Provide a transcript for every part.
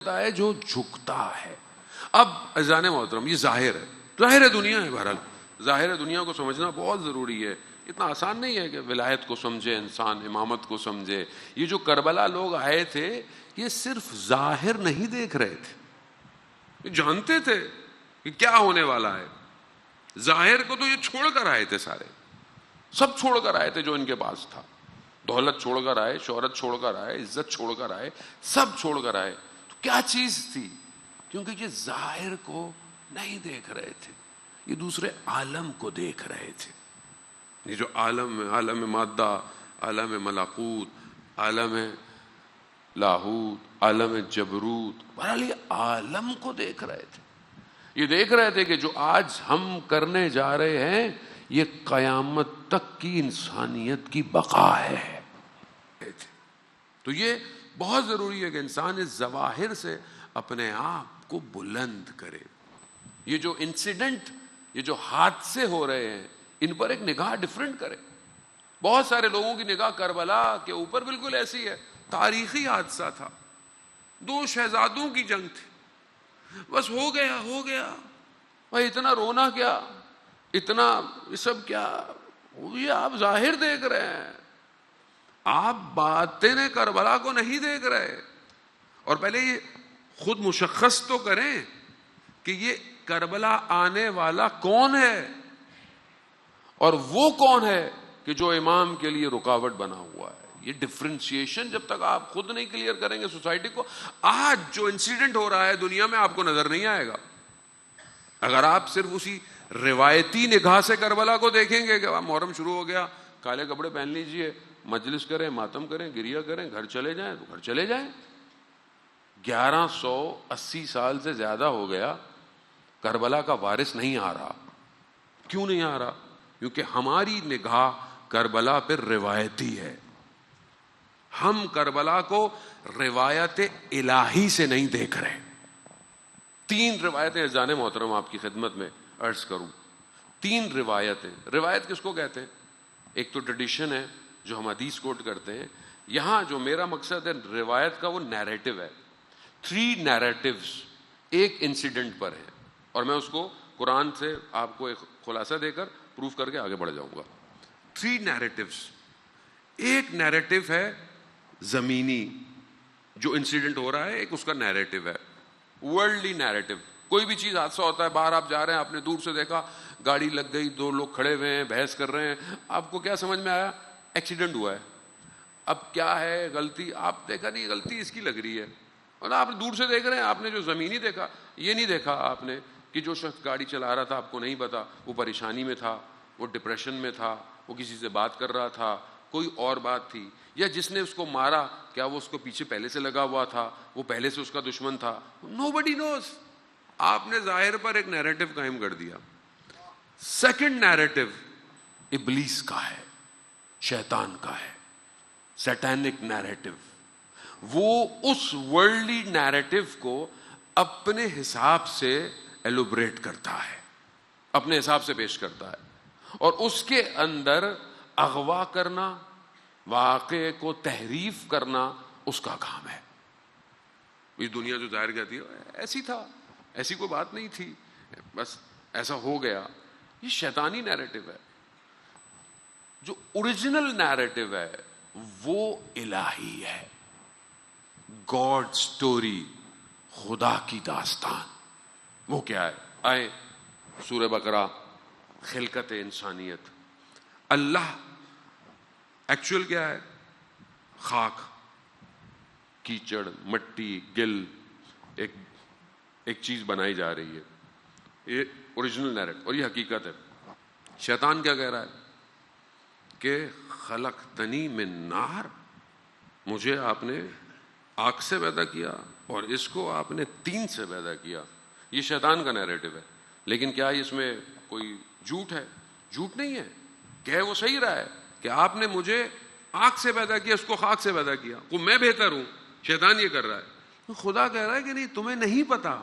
ہے جو جھکتا ہے. اب عزیزان محترم یہ ظاہر ہے دنیا ہے. بہرحال ظاہر دنیا کو سمجھنا بہت ضروری ہے. اتنا آسان نہیں ہے کہ ولایت کو سمجھے انسان, امامت کو سمجھے. یہ جو کربلا لوگ آئے تھے یہ صرف ظاہر نہیں دیکھ رہے تھے, یہ جانتے تھے کہ کیا ہونے والا ہے. ظاہر کو تو یہ چھوڑ کر آئے تھے, سارے سب چھوڑ کر آئے تھے جو ان کے پاس تھا. دولت چھوڑ کر آئے, شہرت چھوڑ کر آئے, عزت چھوڑ کر آئے, سب چھوڑ کر آئے. تو کیا چیز تھی؟ کیونکہ یہ ظاہر کو نہیں دیکھ رہے تھے, یہ دوسرے عالم کو دیکھ رہے تھے. یہ جو عالم مادہ, عالم ملکوت, عالم لاہوت, عالم جبروت, بہرحال یہ عالم کو دیکھ رہے تھے. یہ دیکھ رہے تھے کہ جو آج ہم کرنے جا رہے ہیں یہ قیامت تک کی انسانیت کی بقا ہے. تو یہ بہت ضروری ہے کہ انسان اس ظواہر سے اپنے آپ کو بلند کرے. یہ جو انسیڈنٹ, یہ جو حادثے ہو رہے ہیں, ان پر ایک نگاہ ڈیفرنٹ کرے. بہت سارے لوگوں کی نگاہ کربلا کے اوپر بالکل ایسی ہے, تاریخی حادثہ تھا, 2 شہزادوں کی جنگ تھی, بس ہو گیا بھائی. اتنا رونا کیا, اتنا یہ سب کیا, یہ آپ ظاہر دیکھ رہے ہیں, آپ باطن کربلا کو نہیں دیکھ رہے. اور پہلے یہ خود مشخص تو کریں کہ یہ کربلا آنے والا کون ہے, اور وہ کون ہے کہ جو امام کے لیے رکاوٹ بنا ہوا ہے. یہ ڈفرینشیشن جب تک آپ خود نہیں کلیئر کریں گے سوسائٹی کو, آج جو انسیڈنٹ ہو رہا ہے دنیا میں آپ کو نظر نہیں آئے گا. اگر آپ صرف اسی روایتی نگاہ سے کربلا کو دیکھیں گے کہ محرم شروع ہو گیا, کالے کپڑے پہن لیجئے, مجلس کریں, ماتم کریں, گریہ کریں, گھر چلے جائیں تو گھر چلے جائیں. 1180 سال سے زیادہ ہو گیا, کربلا کا وارث نہیں آ رہا. کیوں نہیں آ رہا؟ کیونکہ ہماری نگاہ کربلا پہ روایتی ہے. ہم کربلا کو روایت الہی سے نہیں دیکھ رہے. 3 روایتیں عزیزان محترم آپ کی خدمت میں عرض کروں. 3 روایتیں. روایت کس کو کہتے ہیں؟ ایک تو ٹریڈیشن ہے جو ہم حدیث کوٹ کرتے ہیں. یہاں جو میرا مقصد ہے روایت کا, وہ نیریٹو ہے. 3 نیریٹیوز ایک انسیڈنٹ پر ہیں, اور میں اس کو قرآن سے آپ کو ایک خلاصہ دے کر پروف کر کے آگے بڑھ جاؤں گا. 3 نیریٹیوز. ایک نیریٹیو ہے زمینی, جو انسیڈنٹ ہو رہا ہے, ایک اس کا نیریٹیو ہے ورلڈلی نیریٹیو. کوئی بھی چیز حادثہ ہوتا ہے, باہر آپ جا رہے ہیں, آپ نے دور سے دیکھا گاڑی لگ گئی, 2 لوگ کھڑے ہوئے ہیں, بحث کر رہے ہیں, آپ کو کیا سمجھ میں آیا؟ ایکسیڈنٹ ہوا ہے. اب کیا ہے غلطی؟ آپ دیکھا نہیں غلطی اس کی لگ رہی ہے, اور آپ دور سے دیکھ رہے ہیں. آپ نے جو زمینی دیکھا, یہ نہیں دیکھا آپ نے کہ جو شخص گاڑی چلا رہا تھا, آپ کو نہیں پتا وہ پریشانی میں تھا, وہ ڈپریشن میں تھا, وہ کسی سے بات کر رہا تھا, کوئی اور بات تھی, یا جس نے اس کو مارا کیا وہ اس کو پیچھے پہلے سے لگا ہوا تھا, وہ پہلے سے اس کا دشمن تھا. Nobody knows. آپ نے ظاہر پر ایک نیریٹو قائم کر دیا. سیکنڈ نیریٹو ابلیس کا ہے, شیطان کا ہے, سیٹینک نیریٹو. وہ اس ورلڈلی نیریٹو کو اپنے حساب سے ایلوبریٹ کرتا ہے, اپنے حساب سے پیش کرتا ہے, اور اس کے اندر اغوا کرنا, واقعے کو تحریف کرنا اس کا کام ہے. یہ دنیا جو ظاہر کہتی ہے ایسی تھا, ایسی کوئی بات نہیں تھی, بس ایسا ہو گیا. یہ شیطانی نیریٹو ہے. جو اوریجنل نیریٹو ہے وہ الہی ہے, گاڈ سٹوری, خدا کی داستان. وہ کیا ہے؟ آئے سورہ بقرہ, خلقت انسانیت. اللہ ایکچوئل کیا ہے؟ خاک, کیچڑ, مٹی, گل, ایک چیز بنائی جا رہی ہے. یہ اوریجنل نیریٹو, اور یہ حقیقت ہے. شیطان کیا کہہ رہا ہے کہ خلقتنی من نار, مجھے آپ نے آگ سے پیدا کیا اور اس کو آپ نے طین سے پیدا کیا. یہ شیطان کا نیریٹو ہے. لیکن کیا اس میں کوئی جھوٹ ہے؟ جھوٹ نہیں ہے. کہہ وہ صحیح رہا ہے کہ آپ نے مجھے آگ سے پیدا کیا, اس کو خاک سے پیدا کیا, وہ میں بہتر ہوں. شیطان یہ کر رہا ہے. خدا کہہ رہا ہے کہ نہیں, تمہیں نہیں پتا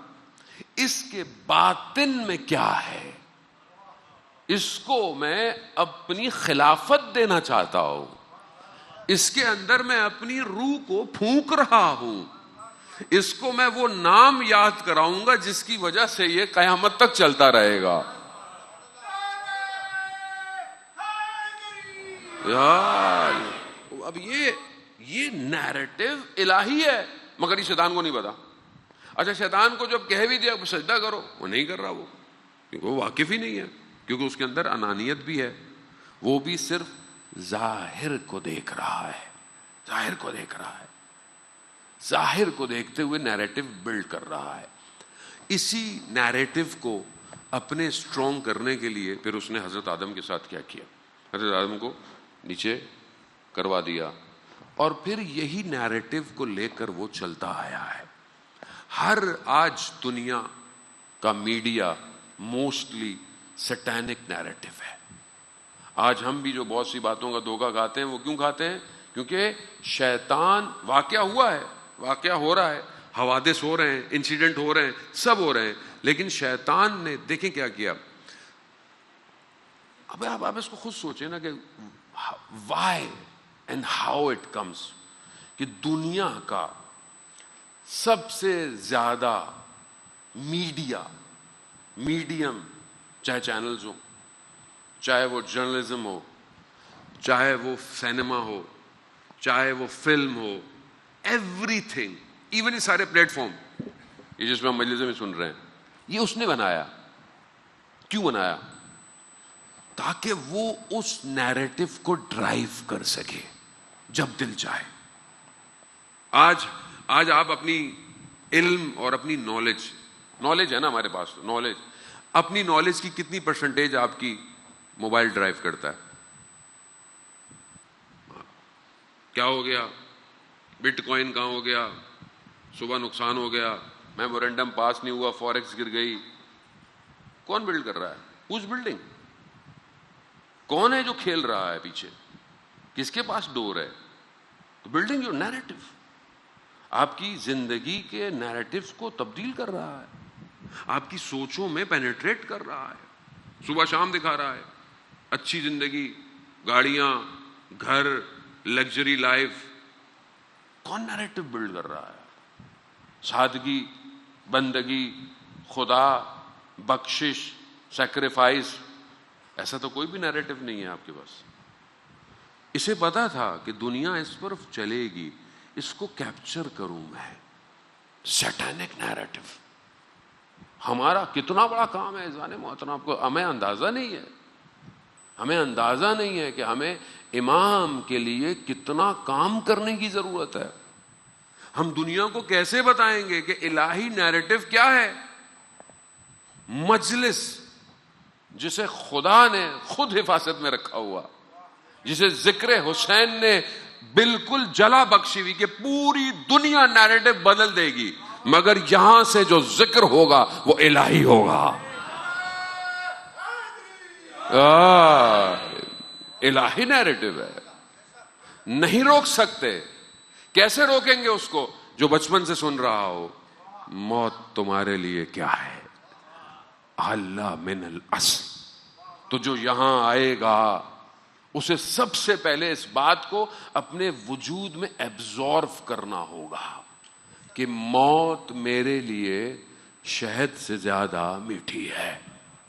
اس کے باطن میں کیا ہے, اس کو میں اپنی خلافت دینا چاہتا ہوں, اس کے اندر میں اپنی روح کو پھونک رہا ہوں. اس کو میں وہ نام یاد کراؤں گا جس کی وجہ سے یہ قیامت تک چلتا رہے گا. یار اب یہ نیریٹو الہی ہے، مگر یہ شیطان کو نہیں پتا. اچھا شیطان کو جب کہہ بھی دیا سجدہ کرو، وہ نہیں کر رہا، وہ کیونکہ وہ واقف ہی نہیں ہے، کیونکہ اس کے اندر انانیت بھی ہے. وہ بھی صرف ظاہر کو دیکھ رہا ہے، ظاہر کو دیکھ رہا ہے، ظاہر کو دیکھتے ہوئے نیریٹو بلڈ کر رہا ہے. اسی نیریٹو کو اپنے اسٹرانگ کرنے کے لیے پھر اس نے حضرت آدم کے ساتھ کیا کیا، حضرت آدم کو نیچے کروا دیا، اور پھر یہی نیریٹو کو لے کر وہ چلتا آیا ہے. ہر آج دنیا کا میڈیا موسٹلی سیٹینک نیریٹو ہے. آج ہم بھی جو بہت سی باتوں کا دھوکہ کھاتے ہیں، وہ کیوں کھاتے ہیں؟ کیونکہ شیطان، واقعہ ہوا ہے، واقعہ ہو رہا ہے، حوادث ہو رہے ہیں، انسیڈنٹ ہو رہے ہیں، سب ہو رہے ہیں، لیکن شیطان نے دیکھیں کیا کیا. اب آپ اس کو خود سوچیں نا کہ why and how it comes کہ دنیا کا سب سے زیادہ میڈیم، چاہے چینلز ہو، چاہے وہ جرنلزم ہو، چاہے وہ سینما ہو، چاہے وہ فلم ہو، ایوری تھنگ، ایون یہ سارے پلیٹ فارم یہ جس میں ہم مجلس میں سن رہے ہیں، یہ اس نے بنایا. کیوں بنایا؟ تاکہ وہ اس نیریٹو کو ڈرائیو کر سکے جب دل چاہے. آج آپ اپنی علم اور اپنی نالج ہے نا ہمارے پاس، نالج، اپنی نالج کی کتنی پرسنٹیج آپ کی موبائل ڈرائیو کرتا ہے؟ کیا ہو گیا؟ بٹ کوائن کہاں ہو گیا؟ صبح نقصان ہو گیا، میمورینڈم پاس نہیں ہوا، فوریکس گر گئی. کون بلڈ کر رہا ہے؟ Who's building? کون ہے جو کھیل رہا ہے پیچھے؟ کس کے پاس ڈور ہے؟ Building your narrative. آپ کی زندگی کے نیریٹوز کو تبدیل کر رہا ہے، آپ کی سوچوں میں پینیٹریٹ کر رہا ہے، صبح شام دکھا رہا ہے. اچھی زندگی، گاڑیاں، گھر، لگژری لائف. کون نیریٹو بلڈ کر رہا ہے؟ سادگی، بندگی، خدا، بخشش، سیکریفائس. ایسا تو کوئی بھی نیریٹو نہیں ہے آپ کے پاس. اسے پتا تھا کہ دنیا اس پر چلے گی، اس کو کیپچر کروں میں. Satanic narrative. ہمارا کتنا بڑا کام ہے اذان محترم، کو ہمیں اندازہ نہیں ہے کہ ہمیں امام کے لیے کتنا کام کرنے کی ضرورت ہے. ہم دنیا کو کیسے بتائیں گے کہ الہی نیریٹو کیا ہے؟ مجلس جسے خدا نے خود حفاظت میں رکھا ہوا، جسے ذکر حسین نے بالکل جلا بخشی ہوئی کہ پوری دنیا نیریٹو بدل دے گی، مگر یہاں سے جو ذکر ہوگا وہ الہی ہوگا. الہی نیریٹو ہے، نہیں روک سکتے. کیسے روکیں گے اس کو جو بچپن سے سن رہا ہو موت تمہارے لیے کیا ہے، اللہ من الاصل. تو جو یہاں آئے گا اسے سب سے پہلے اس بات کو اپنے وجود میں ایبزارو کرنا ہوگا کہ موت میرے لیے شہد سے زیادہ میٹھی ہے.